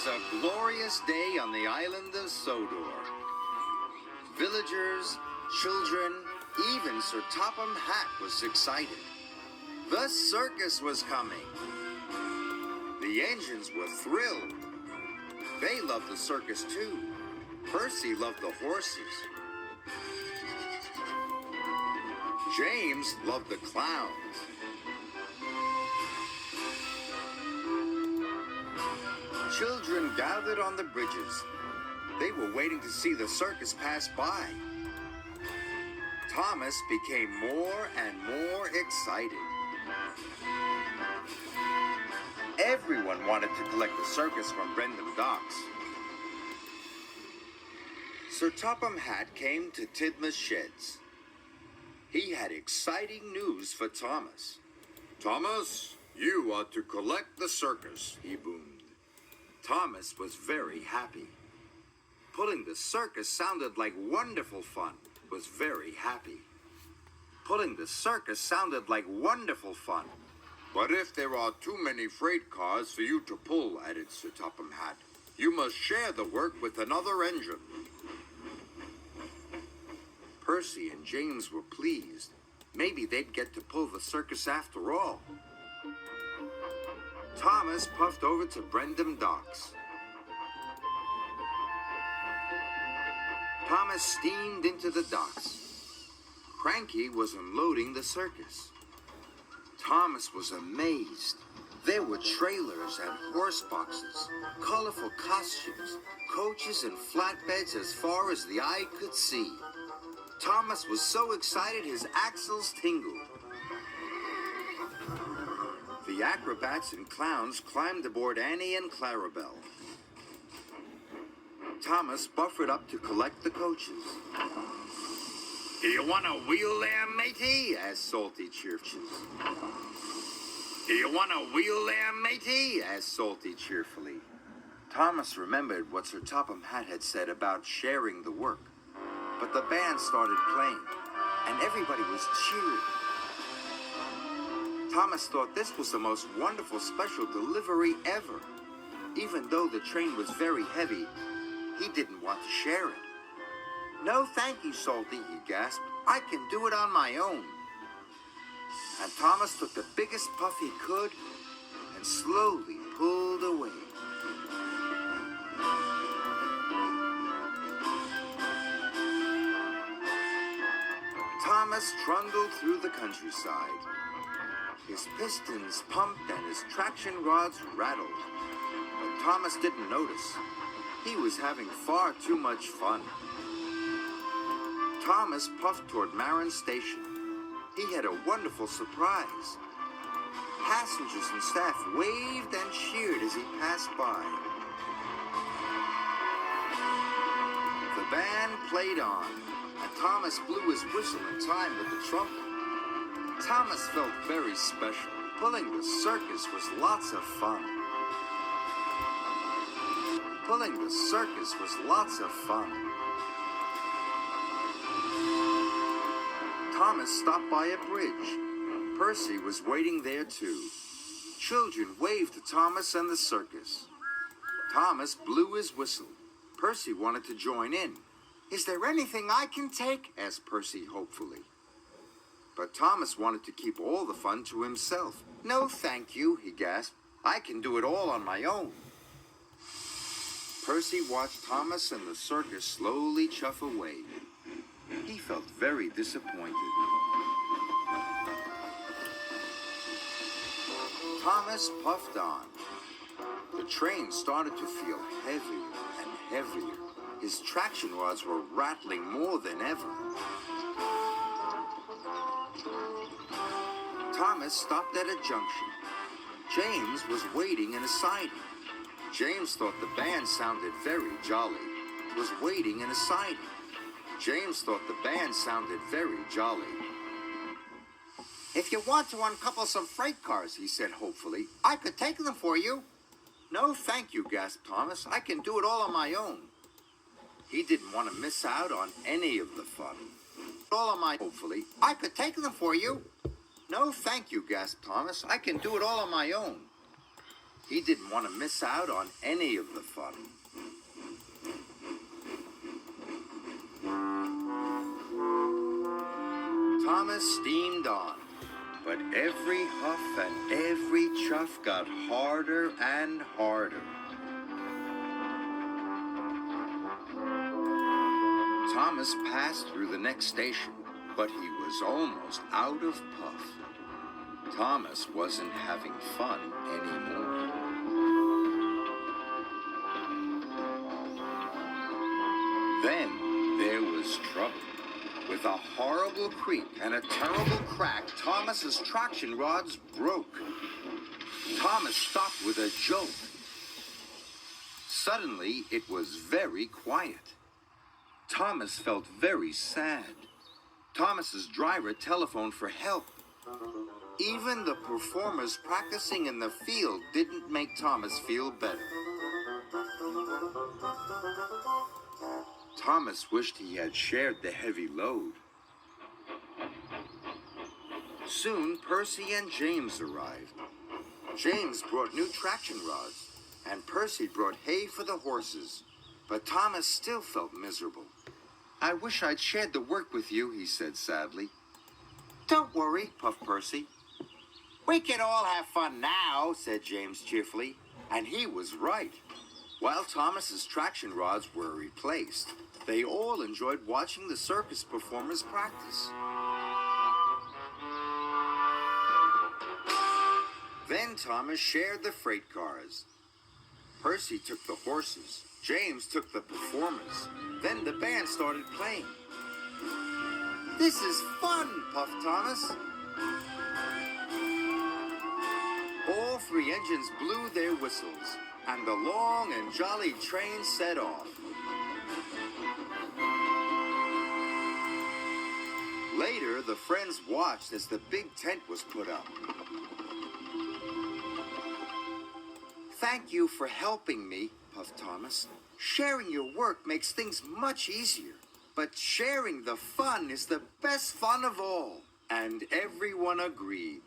a glorious day on the island of Sodor. Villagers, children, even Sir Topham Hatt was excited. The circus was coming. The engines were thrilled. They loved the circus too. Percy loved the horses. James loved the clowns. Children gathered on the bridges. They were waiting to see the circus pass by. Thomas became more and more excited. Everyone wanted to collect the circus from Brendam Docks. Sir Topham Hatt came to Tidmouth Sheds. He had exciting news for Thomas. "Thomas, you are to collect the circus," he boomed. Thomas was very happy. Pulling the circus sounded like wonderful fun. Was very happy. Pulling the circus sounded like wonderful fun. "But if there are too many freight cars for you to pull," added Sir Topham Hatt, "you must share the work with another engine." Percy and James were pleased. Maybe they'd get to pull the circus after all. Thomas puffed over to Brendam Docks. Thomas steamed into the docks. Cranky was unloading the circus. Thomas was amazed. There were trailers and horse boxes, colorful costumes, coaches and flatbeds as far as the eye could see. Thomas was so excited his axles tingled. The acrobats and clowns climbed aboard Annie and Clarabel. Thomas buffered up to collect the coaches. "Do you want a wheel there, matey?" asked Salty cheerfully. "Do you want a wheel there, matey?" asked Salty cheerfully. Thomas remembered what Sir Topham Hatt had said about sharing the work. But the band started playing, and everybody was cheering. Thomas thought this was the most wonderful special delivery ever. Even though the train was very heavy, he didn't want to share it. "No, thank you, Salty," he gasped. "I can do it on my own." And Thomas took the biggest puff he could and slowly pulled away. Thomas trundled through the countryside. His pistons pumped and his traction rods rattled. But Thomas didn't notice. He was having far too much fun. Thomas puffed toward Marin Station. He had a wonderful surprise. Passengers and staff waved and cheered as he passed by. The band played on, and Thomas blew his whistle in time with the trumpet. Thomas felt very special. Pulling the circus was lots of fun. Pulling the circus was lots of fun. Thomas stopped by a bridge. Percy was waiting there too. Children waved to Thomas and the circus. Thomas blew his whistle. Percy wanted to join in. "Is there anything I can take?" asked Percy hopefully. But Thomas wanted to keep all the fun to himself. "No, thank you," he gasped. "I can do it all on my own." Percy watched Thomas and the circus slowly chuff away. He felt very disappointed. Thomas puffed on. The train started to feel heavier and heavier. His traction rods were rattling more than ever. Thomas stopped at a junction. James was waiting in a siding. James thought the band sounded very jolly. Was waiting in a siding. James thought the band sounded very jolly. "If you want to uncouple some freight cars," he said hopefully, "I could take them for you." "No, thank you," gasped Thomas. "I can do it all on my own." He didn't want to miss out on any of the fun. "All on my hopefully, I could take them for you." "No, thank you," gasped Thomas. "I can do it all on my own." He didn't want to miss out on any of the fun. Thomas steamed on, but every huff and every chuff got harder and harder. Thomas passed through the next station, but he was almost out of puff. Thomas wasn't having fun anymore. Then there was trouble. With a horrible creak and a terrible crack, Thomas's traction rods broke. Thomas stopped with a jolt. Suddenly, it was very quiet. Thomas felt very sad. Thomas's driver telephoned for help. Even the performers practicing in the field didn't make Thomas feel better. Thomas wished he had shared the heavy load. Soon, Percy and James arrived. James brought new traction rods, and Percy brought hay for the horses. But Thomas still felt miserable. "I wish I'd shared the work with you," he said sadly. "Don't worry," puffed Percy. "We can all have fun now," said James cheerfully. And he was right. While Thomas's traction rods were replaced, they all enjoyed watching the circus performers practice. Then Thomas shared the freight cars. Percy took the horses. James took the performers. Then the band started playing. "This is fun," puffed Thomas. All three engines blew their whistles, and the long and jolly train set off. Later, the friends watched as the big tent was put up. "Thank you for helping me," puffed Thomas. "Sharing your work makes things much easier. But sharing the fun is the best fun of all." And everyone agreed.